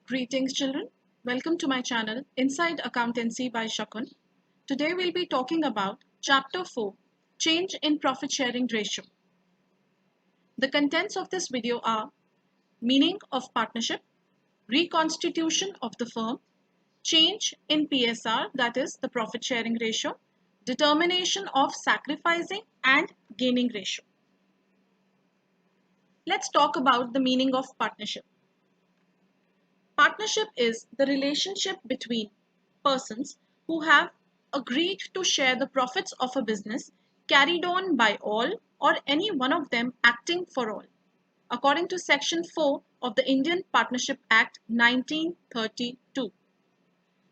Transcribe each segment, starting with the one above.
Greetings, children. Welcome to my channel, Inside Accountancy by Shakun. Today we'll be talking about Chapter 4, Change in Profit Sharing Ratio. The contents of this video are meaning of partnership, reconstitution of the firm, change in PSR, that is the profit sharing ratio, determination of sacrificing and gaining ratio. Let's talk about the meaning of partnership. Partnership is the relationship between persons who have agreed to share the profits of a business carried on by all or any one of them acting for all, according to Section 4 of the Indian Partnership Act 1932.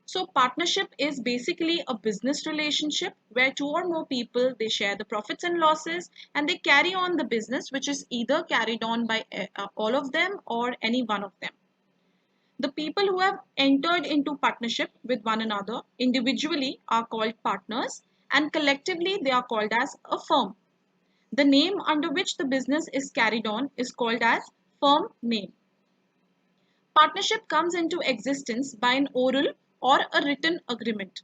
So partnership is basically a business relationship where two or more people, they share the profits and losses and they carry on the business, which is either carried on by all of them or any one of them. The people who have entered into partnership with one another individually are called partners and collectively they are called as a firm. The name under which the business is carried on is called as firm name. Partnership comes into existence by an oral or a written agreement.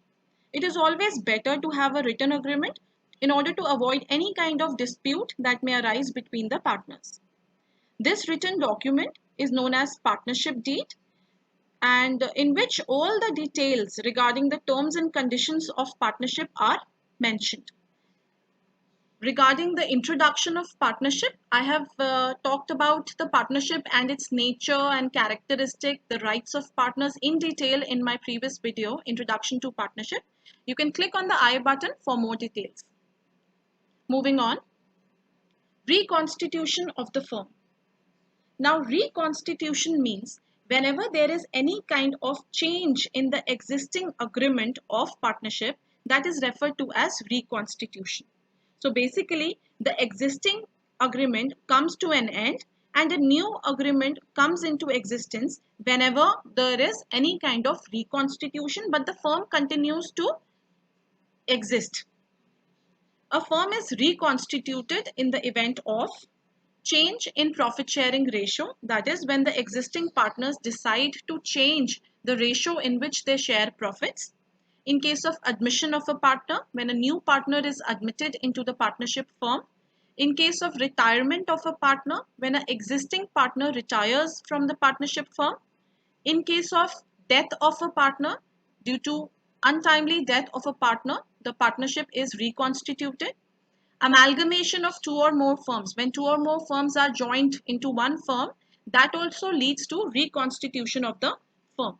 It is always better to have a written agreement in order to avoid any kind of dispute that may arise between the partners. This written document is known as partnership deed, and in which all the details regarding the terms and conditions of partnership are mentioned. Regarding the introduction of partnership, I have talked about the partnership and its nature and characteristic, the rights of partners in detail in my previous video, Introduction to Partnership. You can click on the I button for more details. Moving on, reconstitution of the firm. Now, reconstitution means whenever there is any kind of change in the existing agreement of partnership, that is referred to as reconstitution. So basically, the existing agreement comes to an end and a new agreement comes into existence whenever there is any kind of reconstitution, but the firm continues to exist. A firm is reconstituted in the event of change in profit sharing ratio, that is when the existing partners decide to change the ratio in which they share profits. In case of admission of a partner, when a new partner is admitted into the partnership firm. In case of retirement of a partner, when an existing partner retires from the partnership firm. In case of death of a partner, due to untimely death of a partner, the partnership is reconstituted. Amalgamation of two or more firms, when two or more firms are joined into one firm, that also leads to reconstitution of the firm.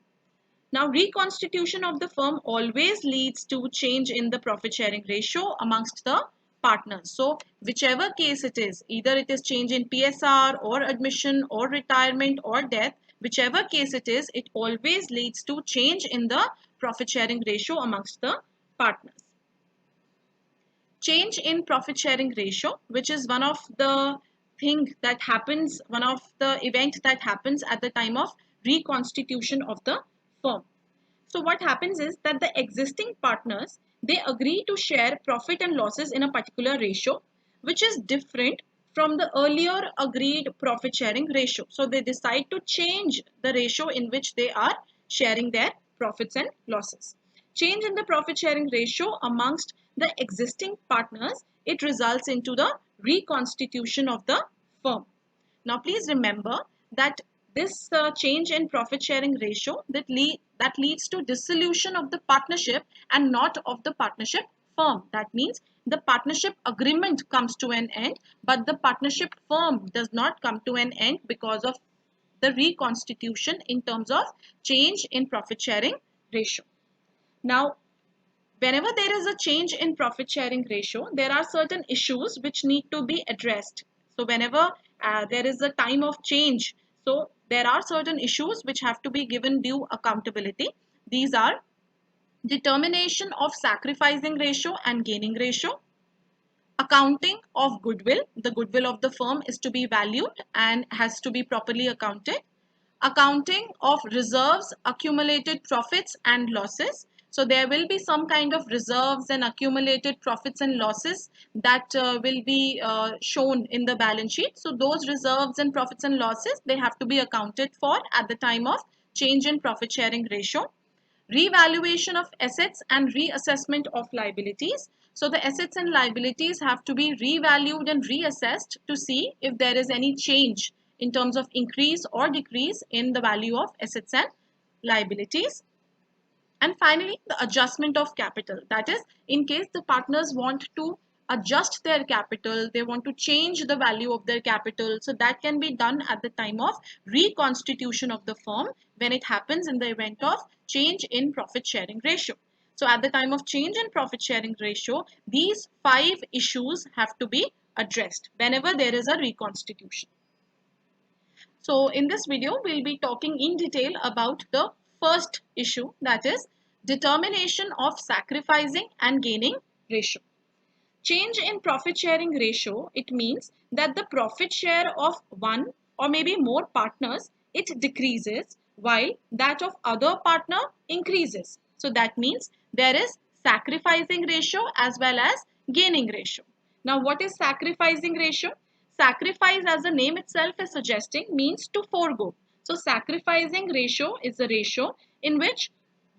Now, reconstitution of the firm always leads to change in the profit sharing ratio amongst the partners. So whichever case it is, either it is change in PSR or admission or retirement or death, whichever case it is, it always leads to change in the profit sharing ratio amongst the partners. Change in profit sharing ratio, which is one of the one of the event that happens at the time of reconstitution of the firm. So what happens is that the existing partners, they agree to share profit and losses in a particular ratio, which is different from the earlier agreed profit sharing ratio. So they decide to change the ratio in which they are sharing their profits and losses. Change in the profit sharing ratio amongst the existing partners, it results into the reconstitution of the firm. Now please remember that this change in profit sharing ratio that leads to dissolution of the partnership and not of the partnership firm. That means the partnership agreement comes to an end, but the partnership firm does not come to an end because of the reconstitution in terms of change in profit sharing ratio. Now, whenever there is a change in profit sharing ratio, there are certain issues which need to be addressed. So whenever there is a time of change, so there are certain issues which have to be given due accountability. These are determination of sacrificing ratio and gaining ratio, accounting of goodwill. The goodwill of the firm is to be valued and has to be properly accounted. Accounting of reserves, accumulated profits and losses. So there will be some kind of reserves and accumulated profits and losses that will be shown in the balance sheet. So those reserves and profits and losses, they have to be accounted for at the time of change in profit sharing ratio. Revaluation of assets and reassessment of liabilities. So the assets and liabilities have to be revalued and reassessed to see if there is any change in terms of increase or decrease in the value of assets and liabilities. And finally, the adjustment of capital. That is, in case the partners want to adjust their capital, they want to change the value of their capital. So that can be done at the time of reconstitution of the firm when it happens in the event of change in profit sharing ratio. So at the time of change in profit sharing ratio, these 5 issues have to be addressed whenever there is a reconstitution. So in this video, we'll be talking in detail about the first issue, that is determination of sacrificing and gaining ratio. Change in profit sharing ratio, it means that the profit share of one or maybe more partners, it decreases while that of other partner increases. So that means there is sacrificing ratio as well as gaining ratio. Now what is sacrificing ratio? Sacrifice, as the name itself is suggesting, means to forego. So sacrificing ratio is a ratio in which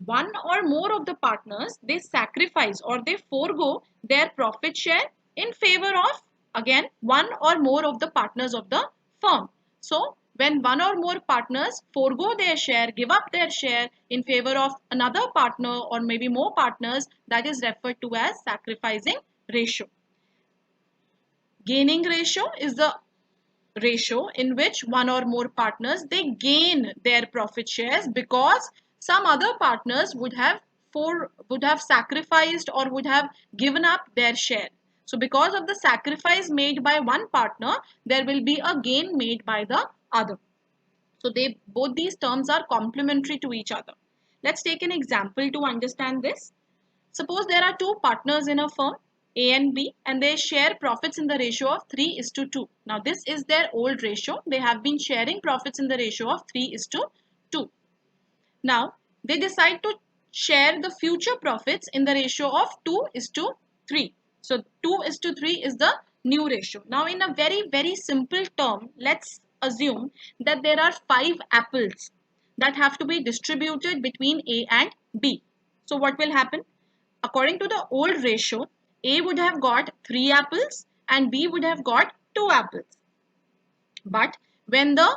one or more of the partners, they sacrifice or they forego their profit share in favor of, again, one or more of the partners of the firm. So when one or more partners forego their share, give up their share in favor of another partner or maybe more partners, that is referred to as sacrificing ratio. Gaining ratio is the ratio in which one or more partners, they gain their profit shares because some other partners would have sacrificed or would have given up their share. So because of the sacrifice made by one partner, there will be a gain made by the other. So they both these terms are complementary to each other. Let's take an example to understand this. Suppose there are two partners in a firm, A and B, and they share profits in the ratio of 3:2. Now this is their old ratio. They have been sharing profits in the ratio of 3:2. Now they decide to share the future profits in the ratio of 2:3. So 2:3 is the new ratio. Now in a very simple term, let's assume that there are 5 apples that have to be distributed between A and B. So what will happen? According to the old ratio, A would have got 3 apples and B would have got 2 apples. But when the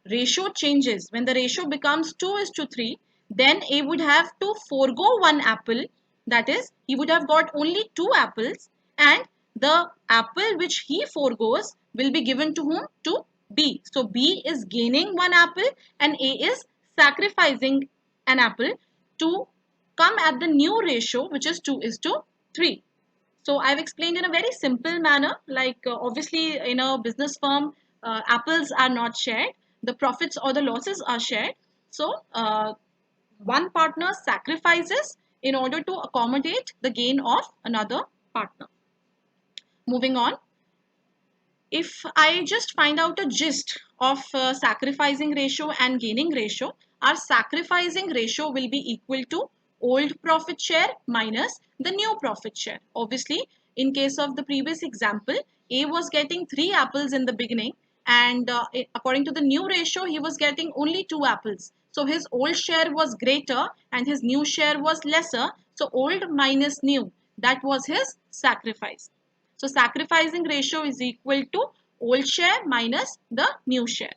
ratio changes, when the ratio becomes 2:3, then A would have to forego 1 apple. That is, he would have got only 2 apples, and the apple which he forgoes will be given to whom? To B. So B is gaining 1 apple and A is sacrificing an apple to come at the new ratio, which is 2:3. So I've explained in a very simple manner, like obviously in a business firm, apples are not shared, the profits or the losses are shared. So one partner sacrifices in order to accommodate the gain of another partner. Moving on, if I just find out a gist of sacrificing ratio and gaining ratio, our sacrificing ratio will be equal to old profit share minus the new profit share. Obviously, in case of the previous example, A was getting 3 apples in the beginning, and according to the new ratio, he was getting only 2 apples. So his old share was greater and his new share was lesser. So old minus new, that was his sacrifice. So sacrificing ratio is equal to old share minus the new share.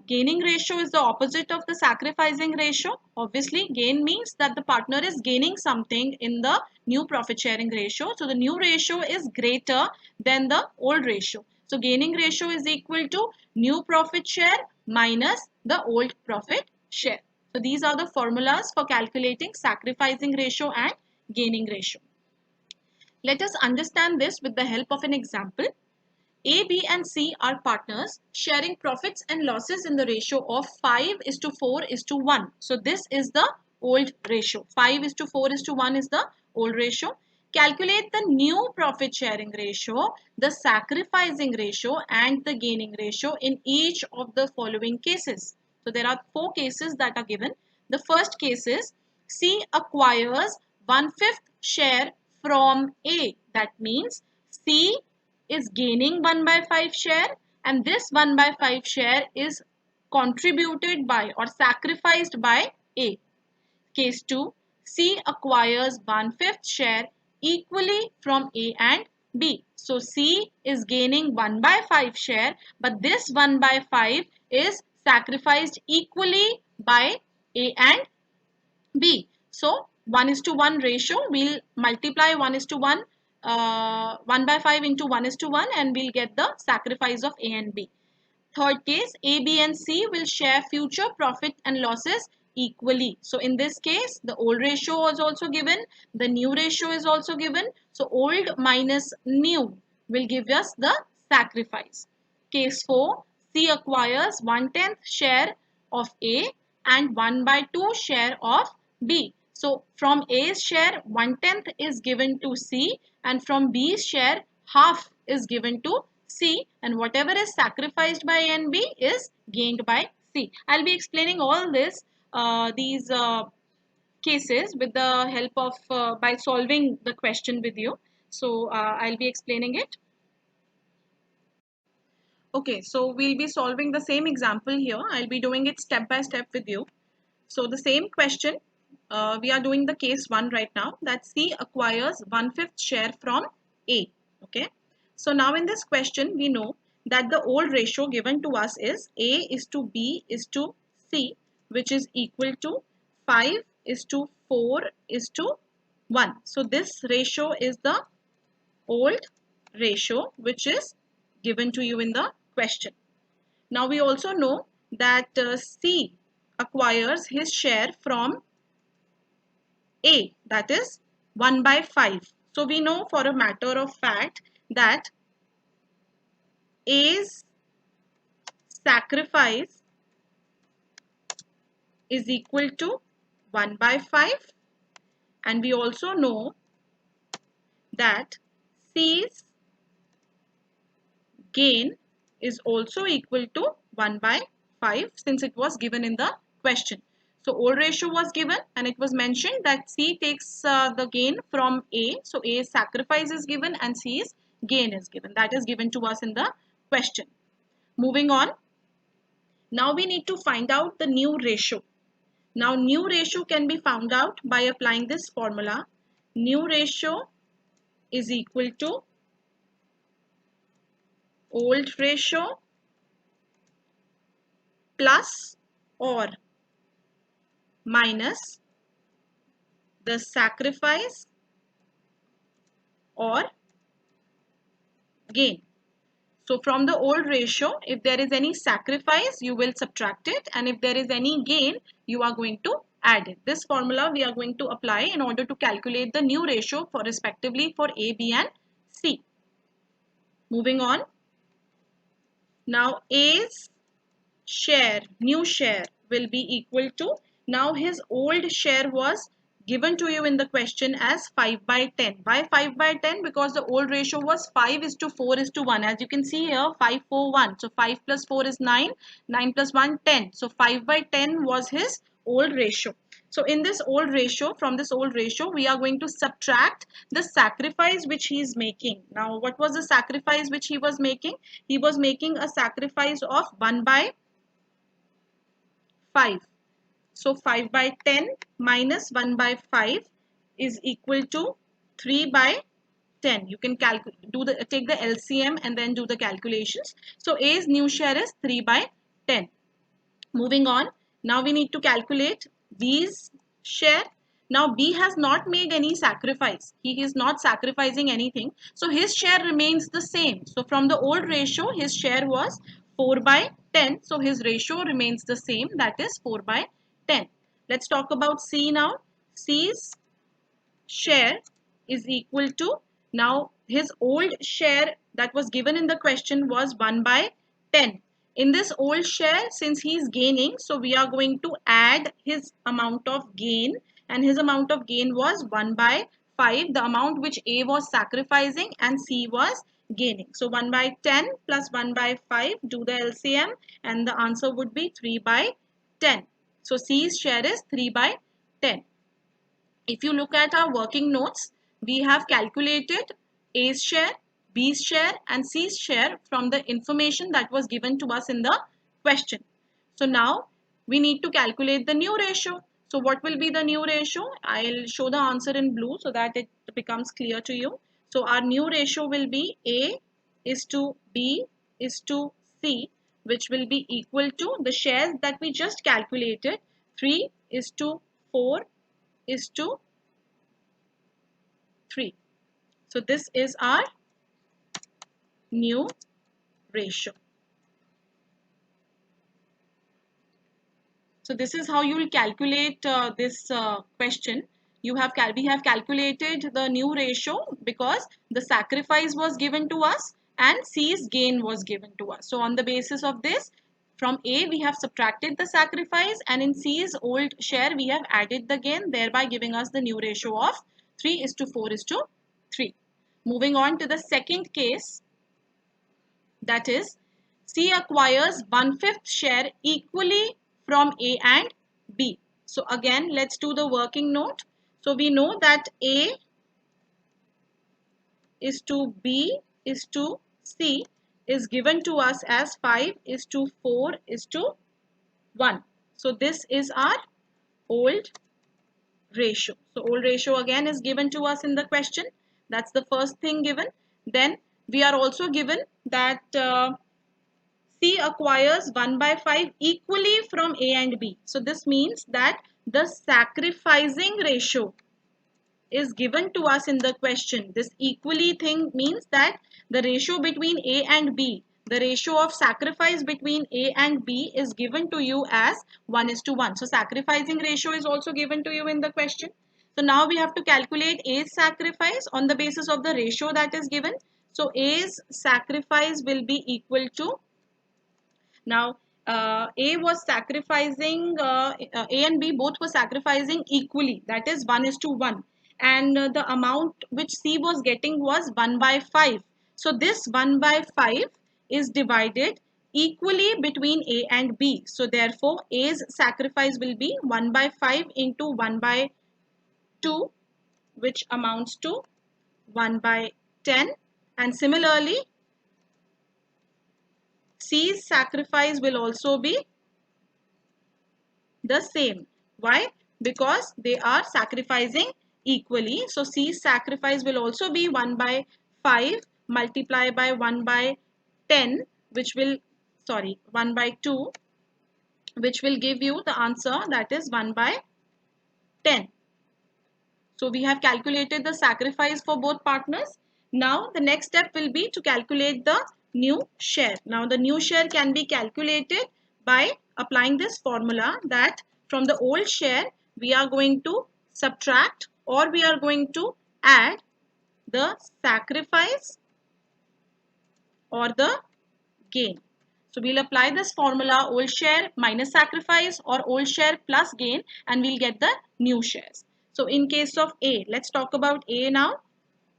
Gaining ratio is the opposite of the sacrificing ratio. Obviously, gain means that the partner is gaining something in the new profit sharing ratio. So the new ratio is greater than the old ratio. So gaining ratio is equal to new profit share minus the old profit share. So these are the formulas for calculating sacrificing ratio and gaining ratio. Let us understand this with the help of an example. A, B and C are partners sharing profits and losses in the ratio of 5:4:1. So this is the old ratio. 5:4:1 is the old ratio. Calculate the new profit sharing ratio, the sacrificing ratio and the gaining ratio in each of the following cases. So there are 4 cases that are given. The first case is C acquires 1/5 share from A. That means C is gaining 1/5 share and this 1/5 share is contributed by or sacrificed by A. Case 2, C acquires 1/5 share equally from A and B. So C is gaining 1/5 share, but this 1/5 is sacrificed equally by A and B. So 1:1 ratio, we'll multiply 1:1, 1/5 into 1:1, and we'll get the sacrifice of A and B. Third case, A, B and C will share future profit and losses equally. So in this case, the old ratio was also given, the new ratio is also given. So old minus new will give us the sacrifice. Case 4, C acquires 1/10 share of A and 1/2 share of B. So from A's share, 1/10 is given to C, and from B's share, half is given to C, and whatever is sacrificed by A and B is gained by C. I'll be explaining all this, these cases with the help of by solving the question with you. So I'll be explaining it. Okay, so we'll be solving the same example here. I'll be doing it step by step with you. So the same question, we are doing the case 1 right now, that C acquires 1/5 share from A. Okay. So now in this question, we know that the old ratio given to us is A is to B is to C, which is equal to 5 is to 4 is to 1. So this ratio is the old ratio which is given to you in the question. Now we also know that C acquires his share from A, that is 1/5. So we know for a matter of fact that A's sacrifice is equal to 1/5, and we also know that C's gain is also equal to 1/5 since it was given in the question. So old ratio was given and it was mentioned that C takes the gain from A. So A's sacrifice is given and C's gain is given. That is given to us in the question. Moving on. Now we need to find out the new ratio. Now new ratio can be found out by applying this formula. New ratio is equal to old ratio plus or minus the sacrifice or gain. So from the old ratio, if there is any sacrifice, you will subtract it, and if there is any gain, you are going to add it. This formula we are going to apply in order to calculate the new ratio for respectively for A, B and C. Moving on. Now A's share, new share, will be equal to, now his old share was given to you in the question as 5/10. Why 5/10? Because the old ratio was 5 is to 4 is to 1. As you can see here, 5, 4, 1. So 5 plus 4 is 9, 9 plus 1, 10. So 5/10 was his old ratio. So in this old ratio, from this old ratio, we are going to subtract the sacrifice which he is making. Now, what was the sacrifice which he was making? He was making a sacrifice of 1/5. So 5/10 minus 1/5 is equal to 3/10. You can take the LCM and then do the calculations. So A's new share is 3/10. Moving on. Now we need to calculate B's share. Now B has not made any sacrifice. He is not sacrificing anything. So his share remains the same. So from the old ratio, his share was 4/10. So his ratio remains the same. That is 4/10. Let's talk about C now. C's share is equal to, now his old share that was given in the question was 1/10. In this old share, since he is gaining, so we are going to add his amount of gain, and his amount of gain was 1/5, the amount which A was sacrificing and C was gaining. So 1/10 plus 1/5, do the LCM, and the answer would be 3/10. So C's share is 3/10. If you look at our working notes, we have calculated A's share, B's share and C's share from the information that was given to us in the question. So now we need to calculate the new ratio. So what will be the new ratio? I'll show the answer in blue so that it becomes clear to you. So our new ratio will be A is to B is to C, which will be equal to the shares that we just calculated. 3 is to 4 is to 3. So this is our new ratio. So this is how you will calculate this question. We have calculated the new ratio because the sacrifice was given to us and C's gain was given to us. So on the basis of this, from A we have subtracted the sacrifice, and in C's old share we have added the gain, thereby giving us the new ratio of 3 is to 4 is to 3. Moving on to the second case, that is, C acquires 1/5 share equally from A and B. So again, let's do the working note. So we know that A is to B is to C is given to us as 5 is to 4 is to 1. So this is our old ratio. So old ratio again is given to us in the question. That's the first thing given. Then we are also given that C acquires 1/5 equally from A and B. So this means that the sacrificing ratio is given to us in the question. This equally thing means that the ratio between A and B, the ratio of sacrifice between A and B is given to you as 1 is to 1. So sacrificing ratio is also given to you in the question. So now we have to calculate A's sacrifice on the basis of the ratio that is given. So A's sacrifice will be equal to, now, A was sacrificing, A and B both were sacrificing equally, that is 1 is to 1. And the amount which C was getting was 1/5. So this 1/5 is divided equally between A and B. So therefore, A's sacrifice will be 1/5 into 1/2, which amounts to 1/10. And similarly, C's sacrifice will also be the same. Why? Because they are sacrificing equally. So C's sacrifice will also be 1/5 multiplied by 1/10, which will, sorry, 1/2, which will give you the answer, that is 1/10. So we have calculated the sacrifice for both partners. Now the next step will be to calculate the new share. Now the new share can be calculated by applying this formula, that from the old share we are going to subtract or we are going to add the sacrifice or the gain. So we'll apply this formula, old share minus sacrifice or old share plus gain, and we'll get the new shares. So in case of A, let's talk about A now.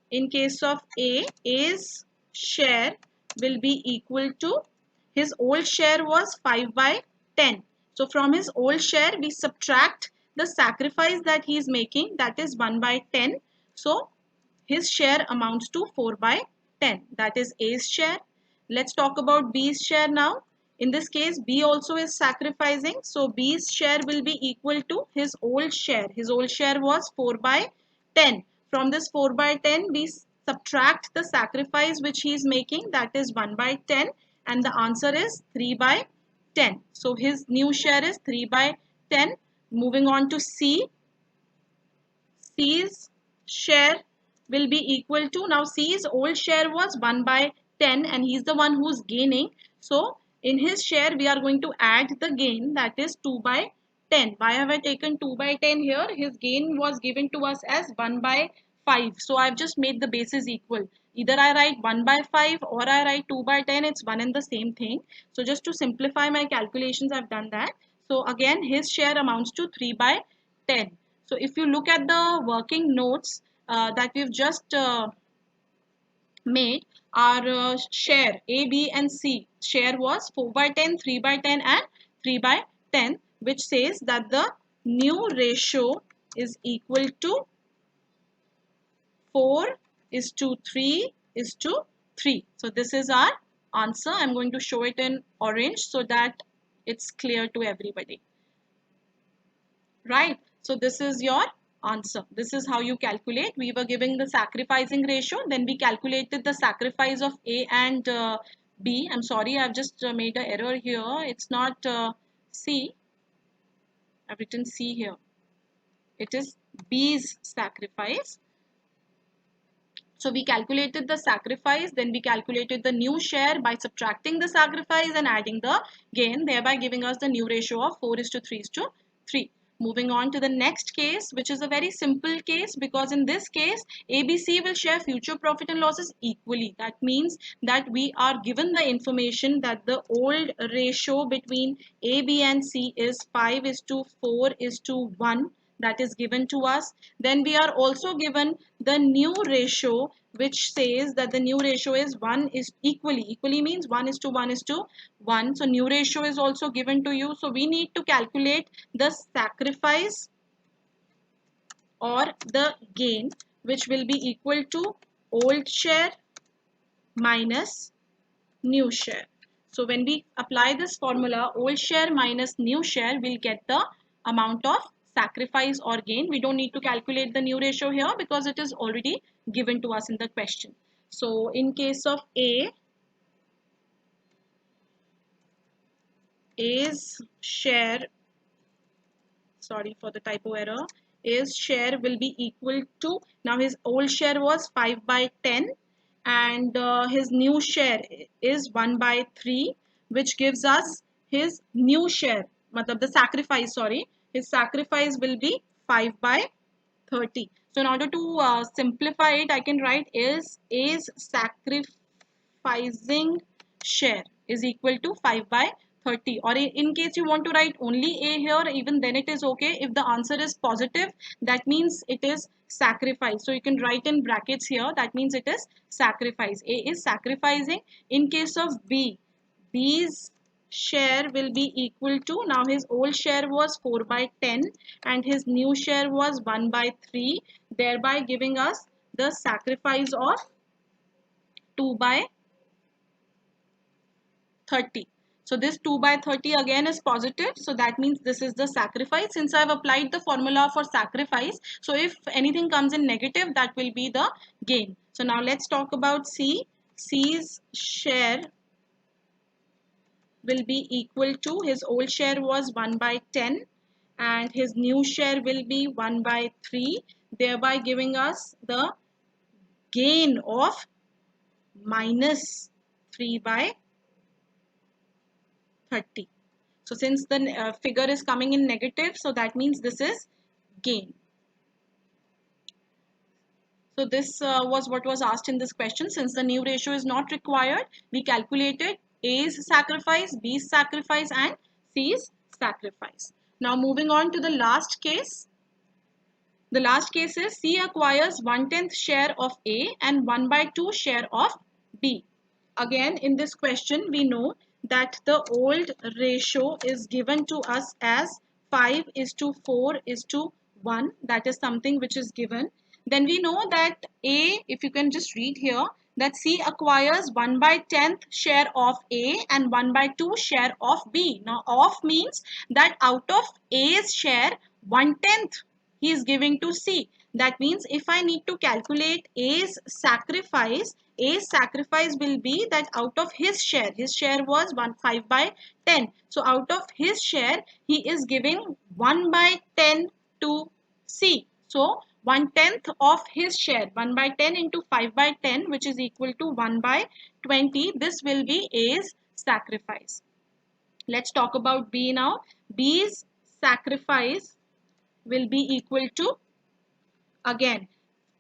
In case of A, A's share will be equal to, his old share was 5/10. So from his old share, we subtract the sacrifice that he is making, that is 1/10. So his share amounts to 4/10. That is A's share. Let's talk about B's share now. In this case, B also is sacrificing. So B's share will be equal to his old share. His old share was 4/10. From this 4/10, we subtract the sacrifice which he is making, that is 1/10, and the answer is 3/10. So his new share is 3/10. Moving on to C. C's share will be equal to, now C's old share was 1/10 and he's the one who's gaining. So in his share we are going to add the gain, that is 2/10. Why have I taken 2/10 here? His gain was given to us as 1/5. So I've just made the bases equal. Either I write 1/5 or I write 2/10. It's one and the same thing. So just to simplify my calculations, I've done that. So again, his share amounts to 3/10. So if you look at the working notes that we've just made, our share A, B and C share was 4/10, 3/10 and 3/10, which says that the new ratio is equal to 4 is to 3 is to 3. So this is our answer. I'm going to show it in orange so that It's clear to everybody, right? So this is your answer. This is how you calculate. We were giving the sacrificing ratio, then we calculated the sacrifice of A and B. I'm sorry, I've just made an error here. It's not C. I've written C here. It is B's sacrifice. So we calculated the sacrifice, then we calculated the new share by subtracting the sacrifice and adding the gain, thereby giving us the new ratio of 4:3:3. Moving on to the next case, which is a very simple case, because in this case, ABC will share future profit and losses equally. That means that we are given the information that the old ratio between A, B and C is 5:4:1, that is given to us. Then we are also given the new ratio, which says that the new ratio is 1 is equally means 1:1:1. So new ratio is also given to you. So we need to calculate the sacrifice or the gain, which will be equal to old share minus new share. So when we apply this formula, old share minus new share, we'll get the amount of sacrifice or gain. We don't need to calculate the new ratio here because it is already given to us in the question. So in case of A's share, sorry for the typo error, A's share will be equal to, now his old share was 5/10 and his new share is 1/3, which gives us his new share, matlab the sacrifice, sorry, his sacrifice will be 5/30. So in order to simplify it, I can write is A's sacrificing share is equal to 5/30. Or in case you want to write only A here, even then it is okay. If the answer is positive, that means it is sacrifice. So you can write in brackets here, that means it is sacrifice. A is sacrificing. In case of B, B's share will be equal to, now his old share was 4/10 and his new share was 1/3, thereby giving us the sacrifice of 2/30. So this 2/30 again is positive. So that means this is the sacrifice. Since I have applied the formula for sacrifice, so if anything comes in negative, that will be the gain. So now let's talk about C. C's share will be equal to, his old share was 1/10 and his new share will be 1/3, thereby giving us the gain of minus 3/30. So since the figure is coming in negative, so that means this is gain. So this was what was asked in this question. Since the new ratio is not required, we calculated A's sacrifice, B's sacrifice and C's sacrifice. Now moving on to the last case. The last case is C acquires 1/10 share of A and 1/2 share of B. Again, in this question, we know that the old ratio is given to us as 5:4:1. That is something which is given. Then we know that A, if you can just read here, that C acquires 1/10 share of A and 1/2 share of B. Now, of means that out of A's share, 1/10 he is giving to C. That means if I need to calculate A's sacrifice will be that out of his share was 5/10. So out of his share, he is giving 1/10 to C. So 1/10 of his share, 1/10 into 5/10, which is equal to 1/20. This will be A's sacrifice. Let's talk about B now. B's sacrifice will be equal to, again,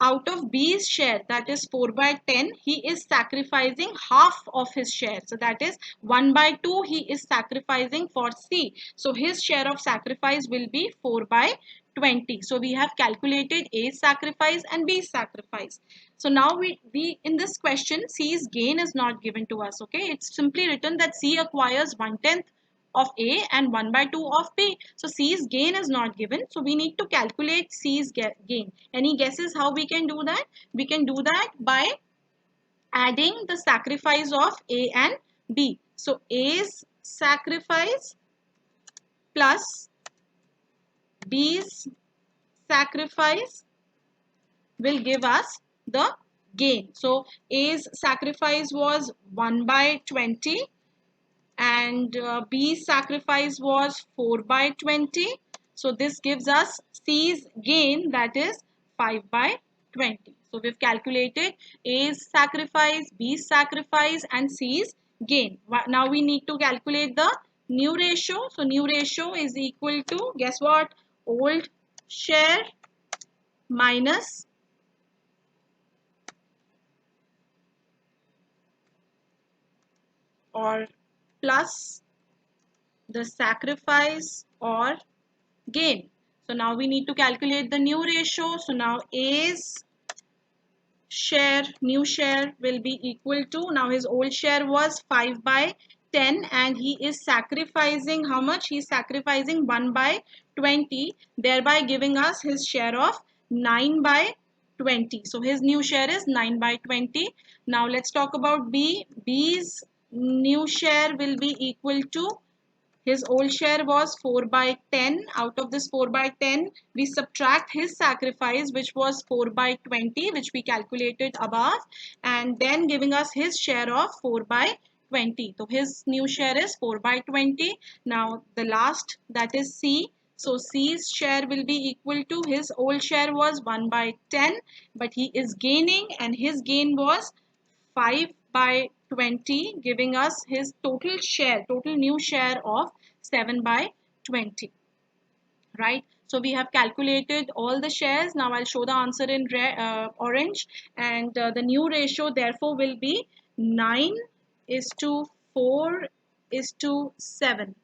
out of B's share, that is 4/10, he is sacrificing half of his share. So that is 1/2 he is sacrificing for C. So his share of sacrifice will be 4/20. So we have calculated A's sacrifice and B's sacrifice. So now we in this question, C's gain is not given to us. Okay, it's simply written that C acquires 1/10 of A and 1/2 of B. So C's gain is not given. So we need to calculate C's gain. Any guesses how we can do that? We can do that by adding the sacrifice of A and B. So A's sacrifice plus B's sacrifice will give us the gain. So A's sacrifice was 1 by 20 and B's sacrifice was 4 by 20. So this gives us C's gain, that is 5 by 20. So we've calculated A's sacrifice, B's sacrifice and C's gain. Now we need to calculate the new ratio. So new ratio is equal to, guess what? Old share minus or plus the sacrifice or gain. So now we need to calculate the new ratio. So now A's share, new share will be equal to, now his old share was 5 by 10 and he is sacrificing how much? He is sacrificing 1 by 20, thereby giving us his share of 9 by 20. So his new share is 9 by 20. Now let's talk about B. B's new share will be equal to, his old share was 4 by 10. Out of this 4 by 10, we subtract his sacrifice, which was 4 by 20, which we calculated above, and then giving us his share of 4 by 20. So his new share is 4 by 20. Now the last, that is C. So C's share will be equal to, his old share was 1 by 10, but he is gaining and his gain was 5 by 20, giving us his total share, total new share of 7 by 20, right? So we have calculated all the shares. Now I'll show the answer in orange, and the new ratio therefore will be 9 is to 4 is to 7.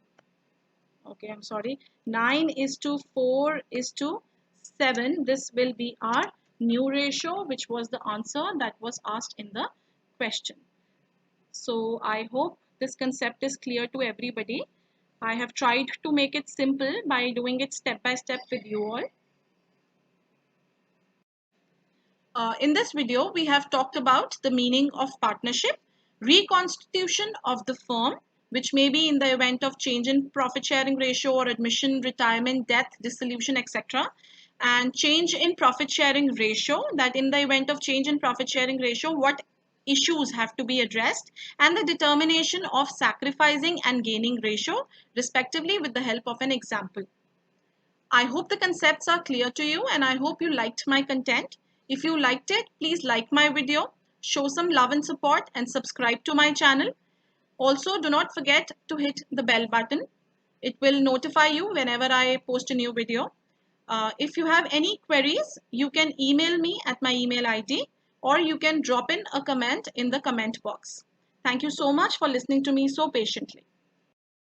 Okay, I'm sorry, 9 is to 4 is to 7. This will be our new ratio, which was the answer that was asked in the question. So I hope this concept is clear to everybody. I have tried to make it simple by doing it step by step with you all. In this video, we have talked about the meaning of partnership, reconstitution of the firm, which may be in the event of change in profit sharing ratio or admission, retirement, death, dissolution, etc. And change in profit sharing ratio, that in the event of change in profit sharing ratio, what issues have to be addressed, and the determination of sacrificing and gaining ratio, respectively, with the help of an example. I hope the concepts are clear to you and I hope you liked my content. If you liked it, please like my video, show some love and support and subscribe to my channel. Also, do not forget to hit the bell button. It will notify you whenever I post a new video. If you have any queries, you can email me at my email ID or you can drop in a comment in the comment box. Thank you so much for listening to me so patiently.